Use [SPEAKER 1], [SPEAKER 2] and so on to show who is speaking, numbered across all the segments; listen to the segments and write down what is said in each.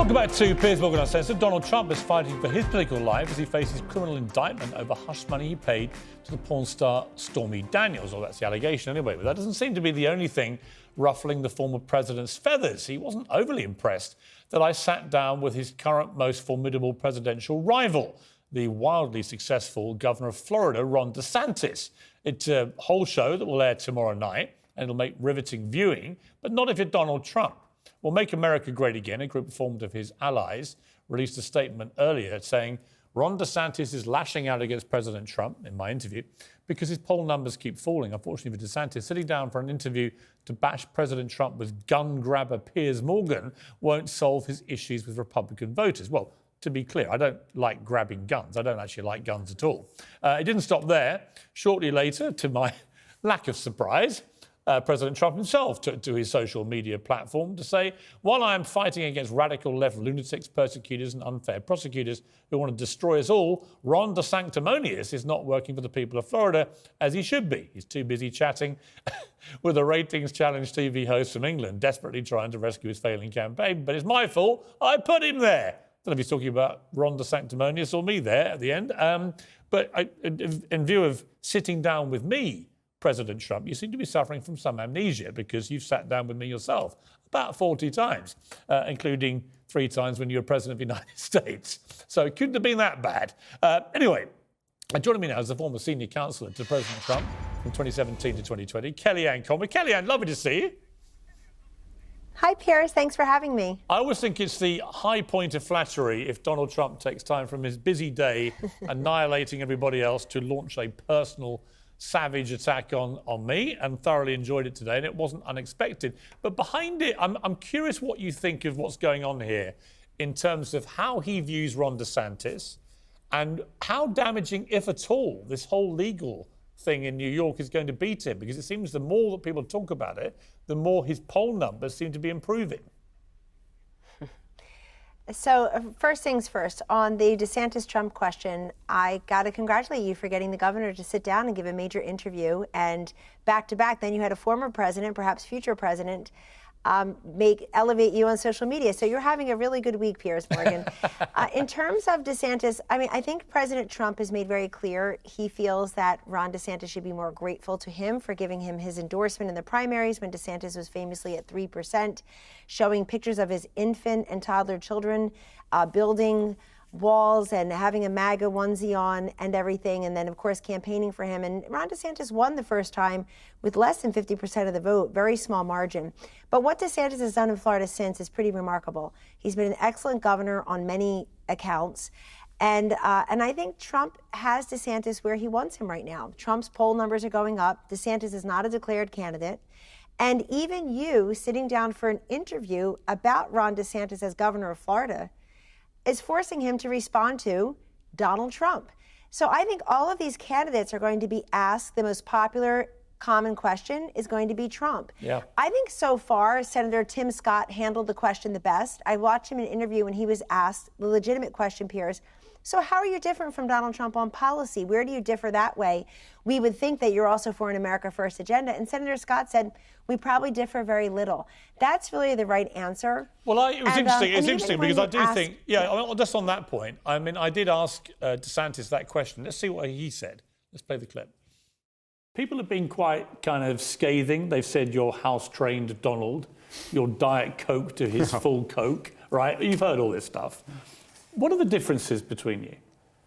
[SPEAKER 1] Welcome back to Piers Morgan Uncensored. Donald Trump is fighting for his political life as he faces criminal indictment over hush money he paid to the porn star Stormy Daniels. Well, that's the allegation anyway, but that doesn't seem to be the only thing ruffling the former president's feathers. He wasn't overly impressed that I sat down with his current most formidable presidential rival, the wildly successful governor of Florida, Ron DeSantis. It's a whole show that will air tomorrow night, and it'll make riveting viewing, but not if you're Donald Trump. Well, Make America Great Again, a group formed of his allies, released a statement earlier saying Ron DeSantis is lashing out against President Trump, in my interview, because his poll numbers keep falling. Unfortunately for DeSantis, sitting down for an interview to bash President Trump with gun grabber Piers Morgan won't solve his issues with Republican voters. Well, to be clear, I don't like grabbing guns. I don't actually like guns at all. It didn't stop there. Shortly later, to my lack of surprise, President Trump himself took to his social media platform to say, while I am fighting against radical left lunatics, persecutors and unfair prosecutors who want to destroy us all, Ron DeSanctimonious is not working for the people of Florida as he should be. He's too busy chatting with a ratings-challenged TV host from England, desperately trying to rescue his failing campaign. But it's my fault. I put him there. I don't know if he's talking about Ron DeSanctimonious or me there at the end. In view of sitting down with me, President Trump, you seem to be suffering from some amnesia because you've sat down with me yourself about 40 times, including 3 times when you were President of the United States. So it couldn't have been that bad. Anyway, joining me now is the former senior counselor to President Trump from 2017 to 2020, Kellyanne Conway. Kellyanne, lovely to see you.
[SPEAKER 2] Hi, Piers. Thanks for having me.
[SPEAKER 1] I always think it's the high point of flattery if Donald Trump takes time from his busy day annihilating everybody else to launch a personal savage attack on me, and thoroughly enjoyed it today, and it wasn't unexpected. But behind it, I'm curious what you think of what's going on here in terms of how he views Ron DeSantis and how damaging, if at all, this whole legal thing in New York is going to be to him, because it seems the more that people talk about it, the more his poll numbers seem to be improving.
[SPEAKER 2] So first things first, on the DeSantis-Trump question, I got to congratulate you for getting the governor to sit down and give a major interview. And back to back, then you had a former president, perhaps future president, elevate you on social media. So you're having a really good week, Piers Morgan. In terms of DeSantis, I think President Trump has made very clear he feels that Ron DeSantis should be more grateful to him for giving him his endorsement in the primaries when DeSantis was famously at 3%, showing pictures of his infant and toddler children building walls and having a MAGA onesie on and everything, and then, of course, campaigning for him. And Ron DeSantis won the first time with less than 50% of the vote, very small margin. But what DeSantis has done in Florida since is pretty remarkable. He's been an excellent governor on many accounts. And I think Trump has DeSantis where he wants him right now. Trump's poll numbers are going up. DeSantis is not a declared candidate. And even you sitting down for an interview about Ron DeSantis as governor of Florida is forcing him to respond to Donald Trump. So I think all of these candidates are going to be asked the most popular common question is going to be Trump.
[SPEAKER 1] Yeah.
[SPEAKER 2] I think so far Senator Tim Scott handled the question the best. I watched him in an interview when he was asked the legitimate question, Piers. So how are you different from Donald Trump on policy? Where do you differ that way? We would think that you're also for an America First agenda. And Senator Scott said, we probably differ very little. That's really the right answer.
[SPEAKER 1] Well, it was interesting. It's interesting because I do think, just on that point, I did ask DeSantis that question. Let's see what he said. Let's play the clip. People have been quite kind of scathing. They've said you're house-trained Donald, you're Diet Coke to his full Coke, right? You've heard all this stuff. What are the differences between you?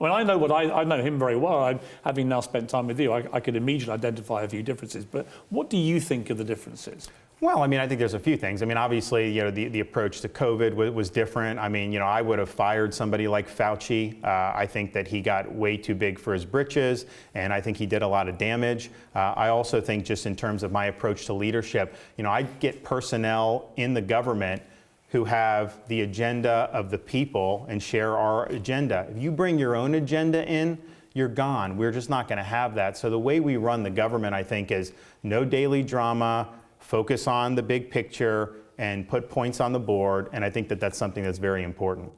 [SPEAKER 1] I know I know him very well. Having now spent time with you, I could immediately identify a few differences. But what do you think are the differences?
[SPEAKER 3] Well, I think there's a few things. Obviously, the approach to COVID was different. I would have fired somebody like Fauci. I think that he got way too big for his britches, and I think he did a lot of damage. I also think just in terms of my approach to leadership, I get personnel in the government who have the agenda of the people and share our agenda. If you bring your own agenda in, you're gone. We're just not going to have that. So the way we run the government, I think, is no daily drama, focus on the big picture, and put points on the board. And I think that that's something that's very important.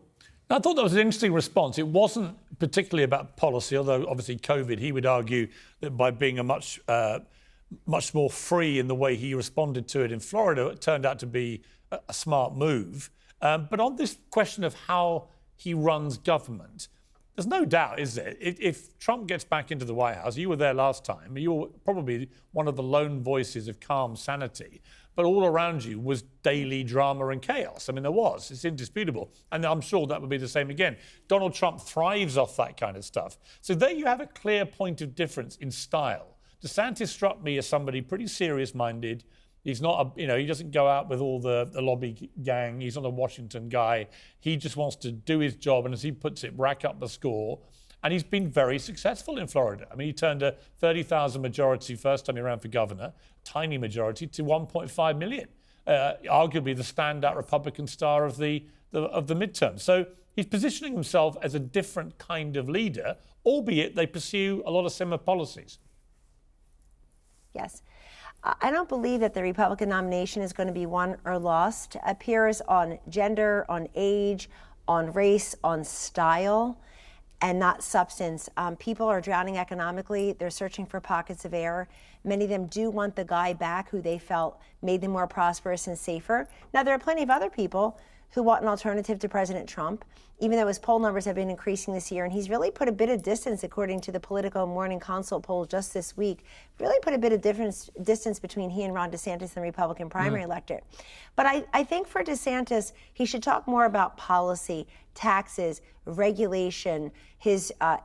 [SPEAKER 1] I thought that was an interesting response. It wasn't particularly about policy, although obviously COVID, he would argue that by being a much more free in the way he responded to it in Florida, it turned out to be a smart move. But on this question of how he runs government, there's no doubt, is there? If Trump gets back into the White House, you were there last time, you were probably one of the lone voices of calm sanity, but all around you was daily drama and chaos. I mean, there was. It's indisputable. And I'm sure that would be the same again. Donald Trump thrives off that kind of stuff. So there you have a clear point of difference in style. DeSantis struck me as somebody pretty serious-minded. He's not, he doesn't go out with all the lobby gang. He's not a Washington guy. He just wants to do his job and, as he puts it, rack up the score. And he's been very successful in Florida. I mean, he turned a 30,000 majority first time he ran for governor, tiny majority, to 1.5 million. Arguably the standout Republican star of the midterm. So he's positioning himself as a different kind of leader, albeit they pursue a lot of similar policies.
[SPEAKER 2] Yes. I don't believe that the Republican nomination is going to be won or lost. It appears on gender, on age, on race, on style, and not substance. People are drowning economically. They're searching for pockets of air. Many of them do want the guy back who they felt made them more prosperous and safer. Now, there are plenty of other people who want an alternative to President Trump, even though his poll numbers have been increasing this year. And he's really put a bit of distance, according to the Politico Morning Consult poll just this week, really put a bit of distance between he and Ron DeSantis and the Republican primary electorate. But I think for DeSantis, he should talk more about policy, taxes, regulation,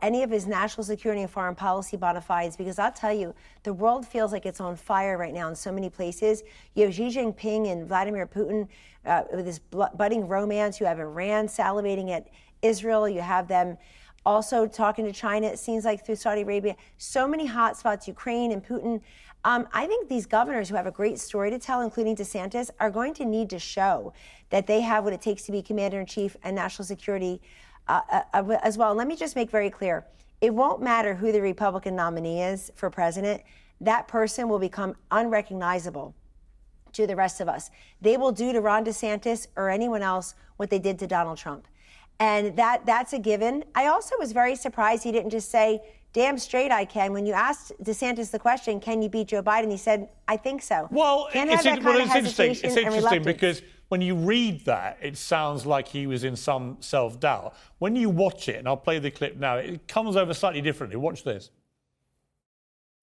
[SPEAKER 2] any of his national security and foreign policy bona fides, because I'll tell you, the world feels like it's on fire right now in so many places. You have Xi Jinping and Vladimir Putin with this budding romance. You have Iran salivating at Israel. You have them also talking to China, it seems like, through Saudi Arabia. So many hot spots, Ukraine and Putin. I think these governors who have a great story to tell, including DeSantis, are going to need to show that they have what it takes to be commander-in-chief and national security as well. And let me just make very clear, it won't matter who the Republican nominee is for president. That person will become unrecognizable to the rest of us. They will do to Ron DeSantis or anyone else what they did to Donald Trump. And that's a given. I also was very surprised he didn't just say, damn straight I can. When you asked DeSantis the question, can you beat Joe Biden? He said, I think so.
[SPEAKER 1] Well, it's interesting because when you read that, it sounds like he was in some self-doubt. When you watch it, and I'll play the clip now, it comes over slightly differently. Watch this.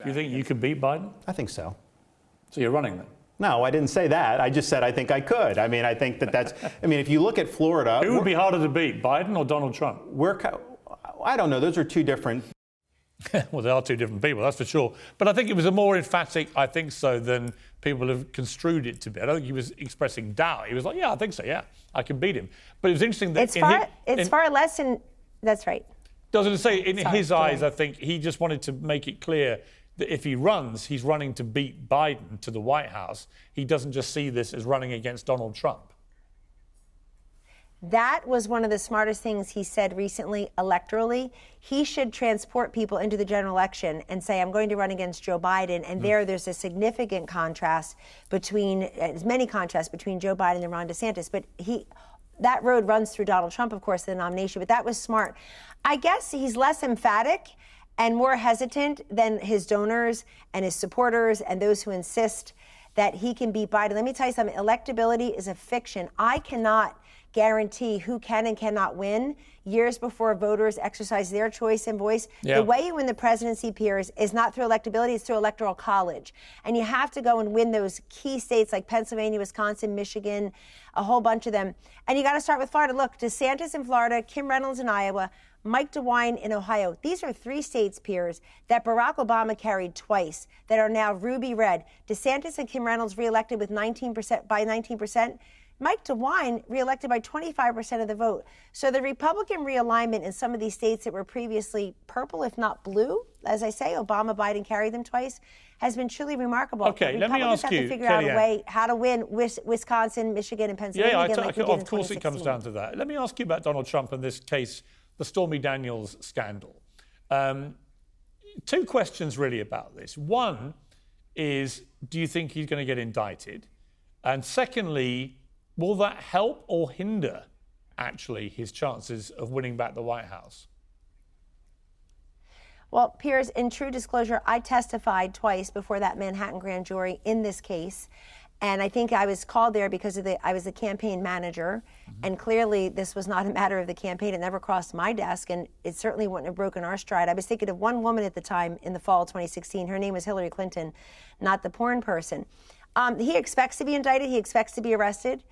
[SPEAKER 1] Do you think you could beat Biden?
[SPEAKER 3] I think so.
[SPEAKER 1] So you're running then?
[SPEAKER 3] No, I didn't say that. I just said I think I could. I mean, I think that's, if you look at Florida.
[SPEAKER 1] Who would be harder to beat, Biden or Donald Trump?
[SPEAKER 3] I don't know. Those are two different.
[SPEAKER 1] Well, they are two different people, that's for sure. But I think it was a more emphatic, I think so, than people have construed it to be. I don't think he was expressing doubt. He was like, yeah, I think so, yeah, I can beat him. But it was interesting that
[SPEAKER 2] it's far less in, that's right.
[SPEAKER 1] I was going to say, in his eyes, I think he just wanted to make it clear that if he runs, he's running to beat Biden to the White House. He doesn't just see this as running against Donald Trump.
[SPEAKER 2] That was one of the smartest things he said recently electorally. He should transport people into the general election and say, I'm going to run against Joe Biden. And there's a significant contrast between, as many contrasts between Joe Biden and Ron DeSantis. But that road runs through Donald Trump, of course, the nomination. But that was smart. I guess he's less emphatic and more hesitant than his donors and his supporters and those who insist that he can beat Biden. Let me tell you something. Electability is a fiction. I cannot guarantee who can and cannot win years before voters exercise their choice and voice. Yeah. The way you win the presidency, Piers, is not through electability, it's through electoral college. And you have to go and win those key states like Pennsylvania, Wisconsin, Michigan, a whole bunch of them. And you got to start with Florida. Look, DeSantis in Florida, Kim Reynolds in Iowa, Mike DeWine in Ohio. These are three states, Piers, that Barack Obama carried twice, that are now ruby red. DeSantis and Kim Reynolds reelected with 19%. Mike DeWine reelected by 25% of the vote. So the Republican realignment in some of these states that were previously purple, if not blue, as I say, Obama, Biden carried them twice, has been truly remarkable.
[SPEAKER 1] Okay, let me ask you,
[SPEAKER 2] have to figure out a way how to win Wisconsin, Michigan, and Pennsylvania.
[SPEAKER 1] Of course it comes down to that. Let me ask you about Donald Trump and this case, the Stormy Daniels scandal. Two questions really about this. One is, do you think he's going to get indicted? And secondly, will that help or hinder, actually, his chances of winning back the White House?
[SPEAKER 2] Well, Piers, in true disclosure, I testified twice before that Manhattan grand jury in this case. And I think I was called there because I was the campaign manager. And clearly this was not a matter of the campaign. It never crossed my desk, and it certainly wouldn't have broken our stride. I was thinking of one woman at the time in the fall of 2016. Her name was Hillary Clinton, not the porn person. He expects to be indicted. He expects to be arrested.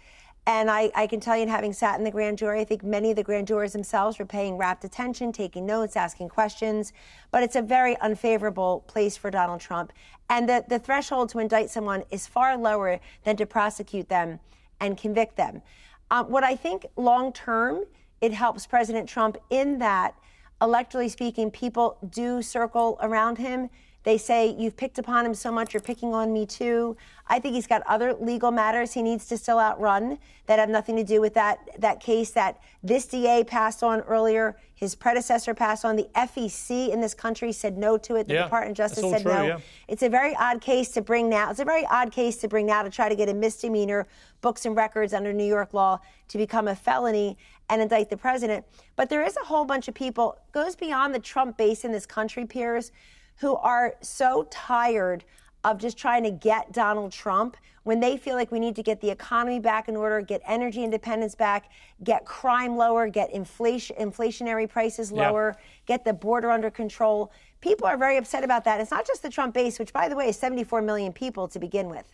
[SPEAKER 2] And I can tell you, having sat in the grand jury, I think many of the grand jurors themselves were paying rapt attention, taking notes, asking questions. But it's a very unfavorable place for Donald Trump. And the threshold to indict someone is far lower than to prosecute them and convict them. What I think long term, it helps President Trump in that, electorally speaking, people do circle around him. They say, you've picked upon him so much, you're picking on me too. I think he's got other legal matters he needs to still outrun that have nothing to do with that case that this DA passed on earlier, his predecessor passed on. The FEC in this country said no to it. The Department of Justice said no. Yeah. It's a very odd case to bring now. It's a very odd case to bring now to try to get a misdemeanor, books and records under New York law, to become a felony and indict the president. But there is a whole bunch of people, goes beyond the Trump base in this country, Piers, who are so tired of just trying to get Donald Trump when they feel like we need to get the economy back in order, get energy independence back, get crime lower, get inflationary prices lower, get the border under control. People are very upset about that. It's not just the Trump base, which, by the way, is 74 million people to begin with.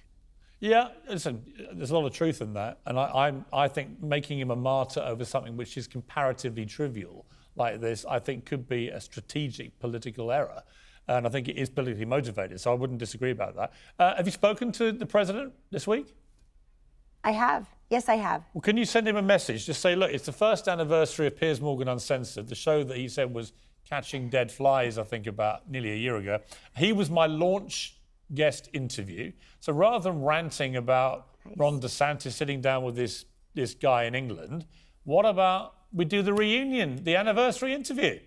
[SPEAKER 1] Yeah, listen, there's a lot of truth in that. And I think making him a martyr over something which is comparatively trivial like this, I think could be a strategic political error. And I think it is politically motivated, so I wouldn't disagree about that. Have you spoken to the president this week?
[SPEAKER 2] I have. Yes, I have.
[SPEAKER 1] Well, can you send him a message? Just say, look, it's the first anniversary of Piers Morgan Uncensored, the show that he said was catching dead flies, I think, about nearly a year ago. He was my launch guest interview. So rather than ranting about Ron DeSantis sitting down with this guy in England, what about we do the reunion, the anniversary interview?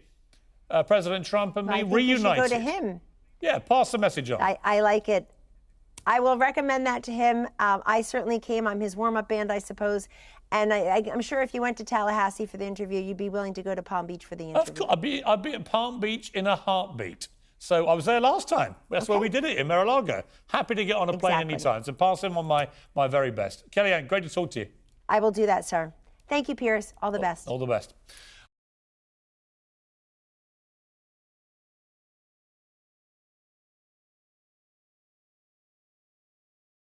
[SPEAKER 1] President Trump and me reunited.
[SPEAKER 2] You should go to him.
[SPEAKER 1] Yeah, pass the message on.
[SPEAKER 2] I like it. I will recommend that to him. I certainly came. I'm his warm-up band, I suppose. And I'm sure if you went to Tallahassee for the interview, you'd be willing to go to Palm Beach for the interview.
[SPEAKER 1] Of course, I'd be at Palm Beach in a heartbeat. So I was there last time. That's where we did it, in Mar-a-Lago. Happy to get on a plane anytime. So pass him on my very best. Kellyanne, great to talk to you.
[SPEAKER 2] I will do that, sir. Thank you, Piers. All the best.
[SPEAKER 1] All the best.